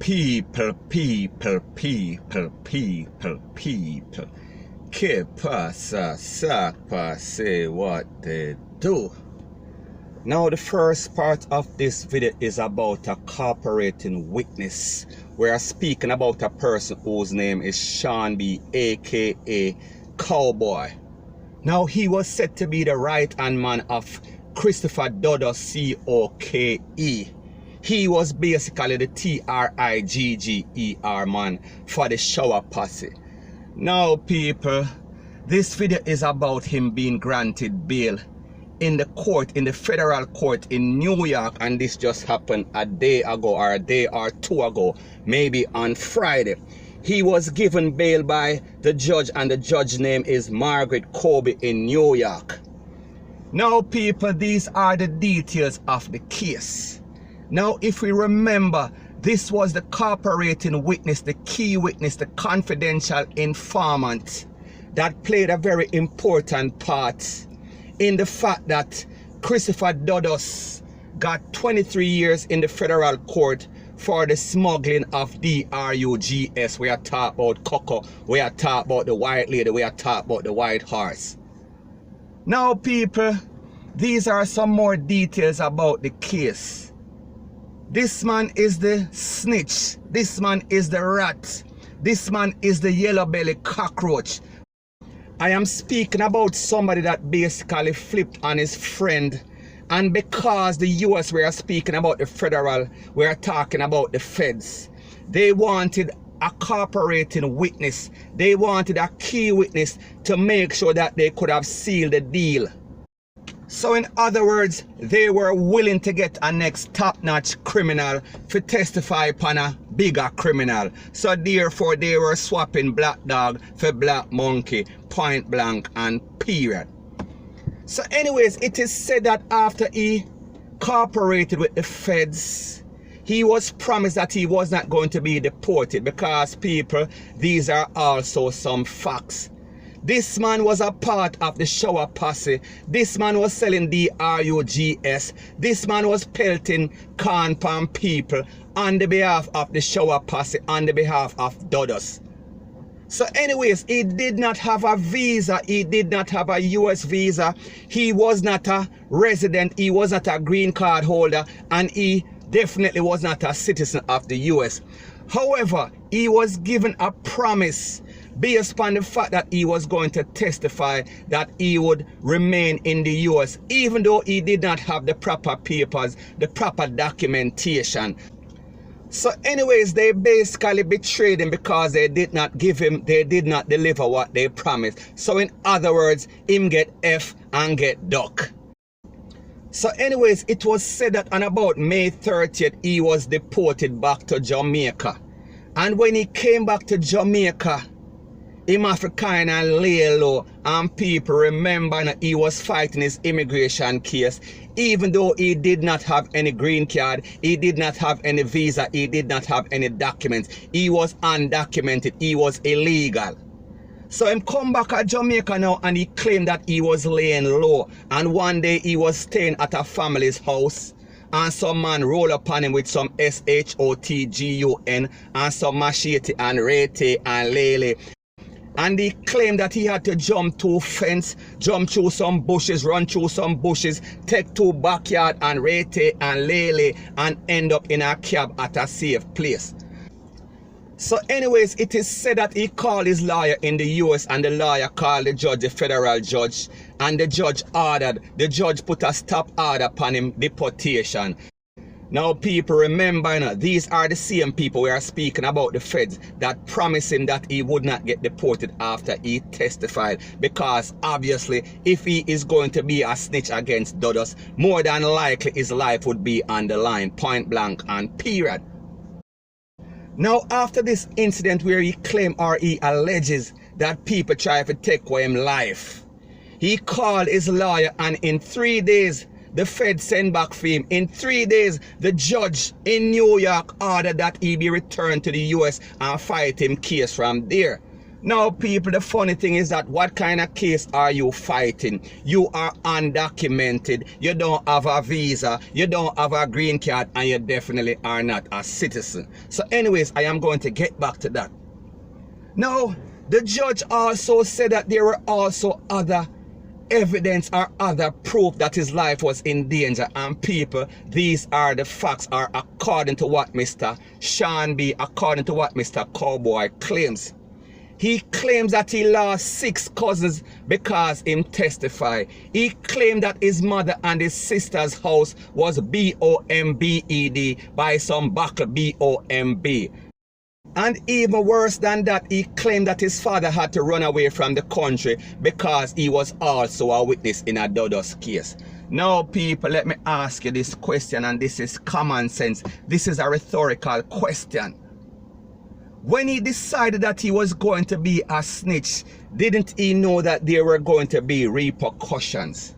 People. Que pasa, sapa, say what they do. Now the first part of this video is about a cooperating witness. We are speaking about a person whose name is C0NV, aka Cowboy. Now he was said to be the right-hand man of Christopher Dudus COKE. He was basically the TRIGGER man for the shower posse. Now people, this video is about him being granted bail in the court, in the federal court in New York, and this just happened a day ago or a day or two ago, maybe on Friday. He was given bail by the judge, and the judge's name is Margaret Kobe in New York. Now people, these are the details of the case. Now if we remember, this was the cooperating witness, the key witness, the confidential informant that played a very important part in the fact that Christopher Dudus got 23 years in the federal court for the smuggling of drugs. We are talking about cocoa, we are talking about the white lady, we are talking about the white horse. Now people, these are some more details about the case. This man is the snitch, this man is the rat, this man is the yellow belly cockroach. I am speaking about somebody that basically flipped on his friend, and because the US, we are speaking about the federal, we are talking about the feds. They wanted a cooperating witness, they wanted a key witness to make sure that they could have sealed the deal. So in other words, they were willing to get a next top-notch criminal to testify upon a bigger criminal. So therefore they were swapping black dog for black monkey, point blank and period. So anyways, it is said that after he cooperated with the feds, he was promised that he was not going to be deported, because people, these are also some facts. This man was a part of the shower posse. This man was selling drugs. This man was pelting corn pan people on the behalf of the shower posse, on the behalf of Dudus. So anyways, he did not have a visa. He did not have a US visa. He was not a resident. He was not a green card holder. And he definitely was not a citizen of the US. However, he was given a promise based upon the fact that he was going to testify that he would remain in the US, even though he did not have the proper papers, the proper documentation. So anyways, they basically betrayed him because they did not give him, they did not deliver what they promised. So in other words, him get F and get duck. So anyways, it was said that on about May 30th, he was deported back to Jamaica. And when he came back to Jamaica, him have to kind of lay low, and people remember that he was fighting his immigration case. Even though he did not have any green card, he did not have any visa, he did not have any documents. He was undocumented, he was illegal. So him come back at Jamaica now, and he claimed that he was laying low. And one day he was staying at a family's house, and some man roll upon him with some SHOTGUN and some machete and rete and lele. And he claimed that he had to jump through fence, jump through some bushes, run through some bushes, take to backyard and rete and lele, and end up in a cab at a safe place. So anyways, it is said that he called his lawyer in the US, and the lawyer called the judge, the federal judge, and the judge put a stop order upon him deportation. Now people remember, these are the same people we are speaking about, the feds, that promised him that he would not get deported after he testified, because obviously if he is going to be a snitch against Dudus, more than likely his life would be on the line, point blank and period. Now after this incident where he claimed or he alleges that people try to take away his life, he called his lawyer, and in 3 days the Fed sent back for him. In 3 days, the judge in New York ordered that he be returned to the US and fight him case from there. Now, people, the funny thing is that what kind of case are you fighting? You are undocumented, you don't have a visa, you don't have a green card, and you definitely are not a citizen. So anyways, I am going to get back to that. Now, the judge also said that there were also other evidence or other proof that his life was in danger. And people, these are the facts, are according to what Mr. C0NV, according to what Mr. Cowboy claims. He claims that he lost 6 cousins because him testify. He claimed that his mother and his sister's house was bombed by some buckle bomb. And even worse than that, he claimed that his father had to run away from the country because he was also a witness in a Dudus case. Now, people, let me ask you this question, and this is common sense. This is a rhetorical question. When he decided that he was going to be a snitch, didn't he know that there were going to be repercussions?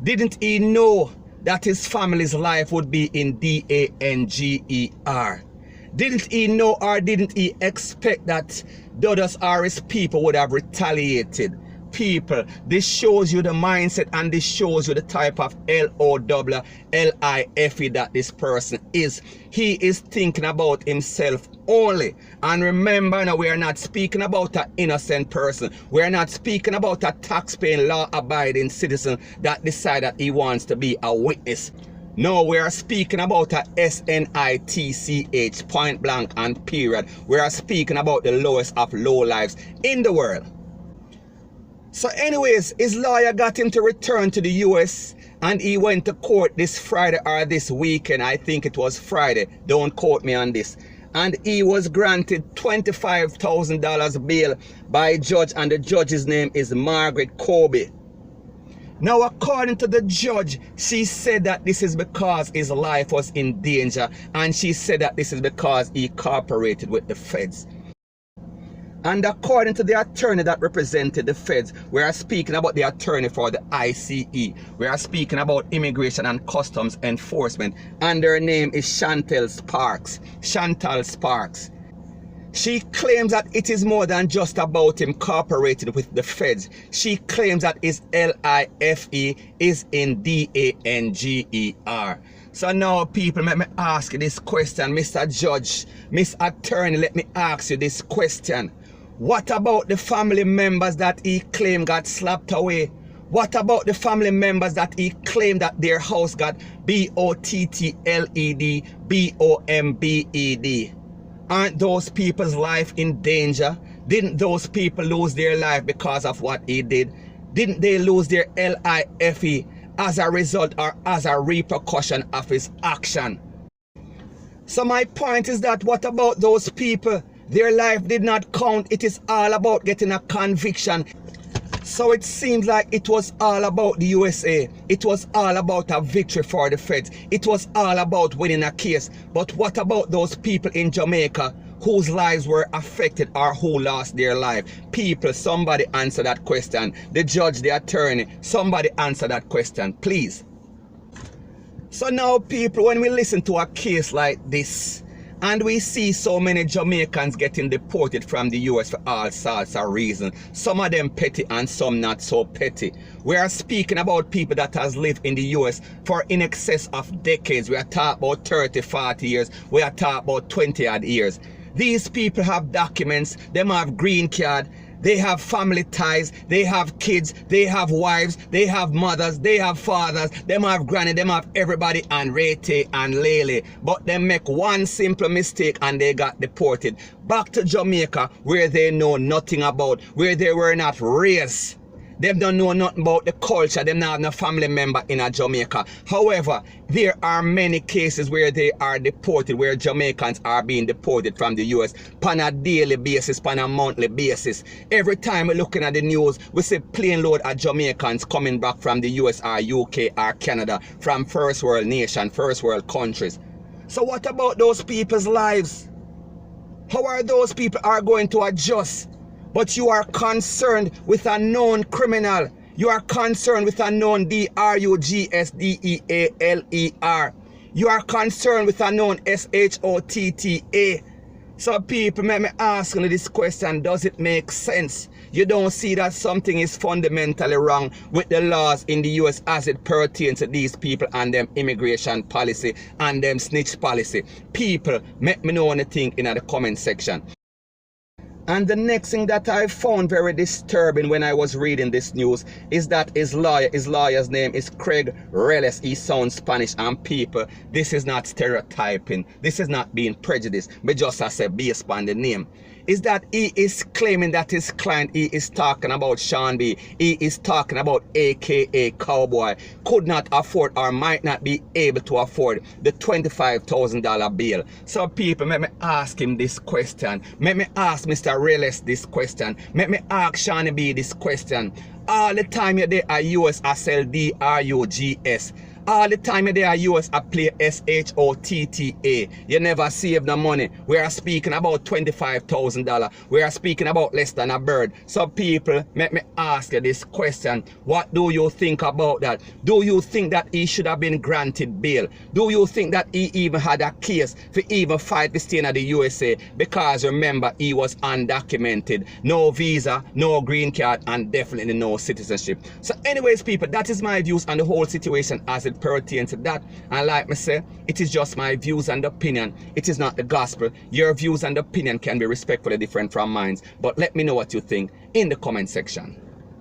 Didn't he know that his family's life would be in danger? Didn't he know, or didn't he expect that Dudus or his people would have retaliated? People, this shows you the mindset, and this shows you the type of LOWLIFE that this person is. He is thinking about himself only. And remember now, we are not speaking about an innocent person. We are not speaking about a tax-paying, law-abiding citizen that decided that he wants to be a witness. No, we are speaking about a SNITCH, point blank and period. We are speaking about the lowest of low lives in the world. So anyways, his lawyer got him to return to the US, and he went to court this Friday or this weekend. I think it was Friday. Don't quote me on this. And he was granted $25,000 bail by a judge, and the judge's name is Margaret Kobe. Now, according to the judge, she said that this is because his life was in danger, and she said that this is because he cooperated with the feds. And according to the attorney that represented the feds, we are speaking about the attorney for the ICE. We are speaking about Immigration and Customs Enforcement, and her name is Chantal Sparks. She claims that it is more than just about him cooperating with the feds. She claims that his LIFE is in DANGER. So now, people, let me ask you this question, Mr. Judge, Miss Attorney, let me ask you this question. What about the family members that he claimed got slapped away? What about the family members that he claimed that their house got BOTTLED, BOMBED? Aren't those people's life in danger? Didn't those people lose their life because of what he did? Didn't they lose their LIFE as a result or as a repercussion of his action? So my point is that what about those people? Their life did not count. It is all about getting a conviction. So it seems like it was all about the USA. It was all about a victory for the feds. It was all about winning a case. But what about those people in Jamaica whose lives were affected or who lost their life? People, somebody answer that question. The judge, the attorney, somebody answer that question, please. So now, people, when we listen to a case like this, and we see so many Jamaicans getting deported from the US for all sorts of reasons. Some of them petty and some not so petty. We are speaking about people that has lived in the US for in excess of decades. We are talking about 30, 40 years. We are talking about 20 odd years. These people have documents. They have green card. They have family ties, they have kids, they have wives, they have mothers, they have fathers, them have granny, them have everybody and Rete and Lele. But they make one simple mistake and they got deported back to Jamaica, where they know nothing about, where they were not raised. They don't know nothing about the culture. They don't have no family member in a Jamaica. However, there are many cases where they are deported, where Jamaicans are being deported from the US on a daily basis, on a monthly basis. Every time we're looking at the news, we see plane load of Jamaicans coming back from the US or UK or Canada, from first world nation, first world countries. So what about those people's lives? How are those people are going to adjust? But you are concerned with a known criminal. You are concerned with a known DRUGSDEALER. You are concerned with a known SHOTTA. So people, let me ask you this question, does it make sense? You don't see that something is fundamentally wrong with the laws in the US as it pertains to these people and them immigration policy and them snitch policy. People, let me know what you think in the comment section. And the next thing that I found very disturbing when I was reading this news is that his lawyer's name is Craig Reles. He sounds Spanish, and people, this is not stereotyping. This is not being prejudiced, but just as a based on the name. Is that he is claiming that his client, he is talking about C0NV, he is talking about AKA Cowboy, could not afford or might not be able to afford the $25,000 bill. So people, let me ask him this question. Let me ask Mr. Reles this question. Let me ask C0NV this question. All the time you're there at US, I sell DRUGS. All the time you're there at US, I play SHOTTA. You never save the money. We are speaking about $25,000. We are speaking about less than a bird. So people, let me ask you this question. What do you think about that? Do you think that he should have been granted bail? Do you think that he even had a case for even fight to stay in the USA? Because remember, he was undocumented. No visa, no green card, and definitely no citizenship. So anyways, people, that is my views on the whole situation as it pertains to that. And like me say, it is just my views and opinion. It is not the gospel. Your views and opinion can be respectfully different from mine. But let me know what you think in the comment section.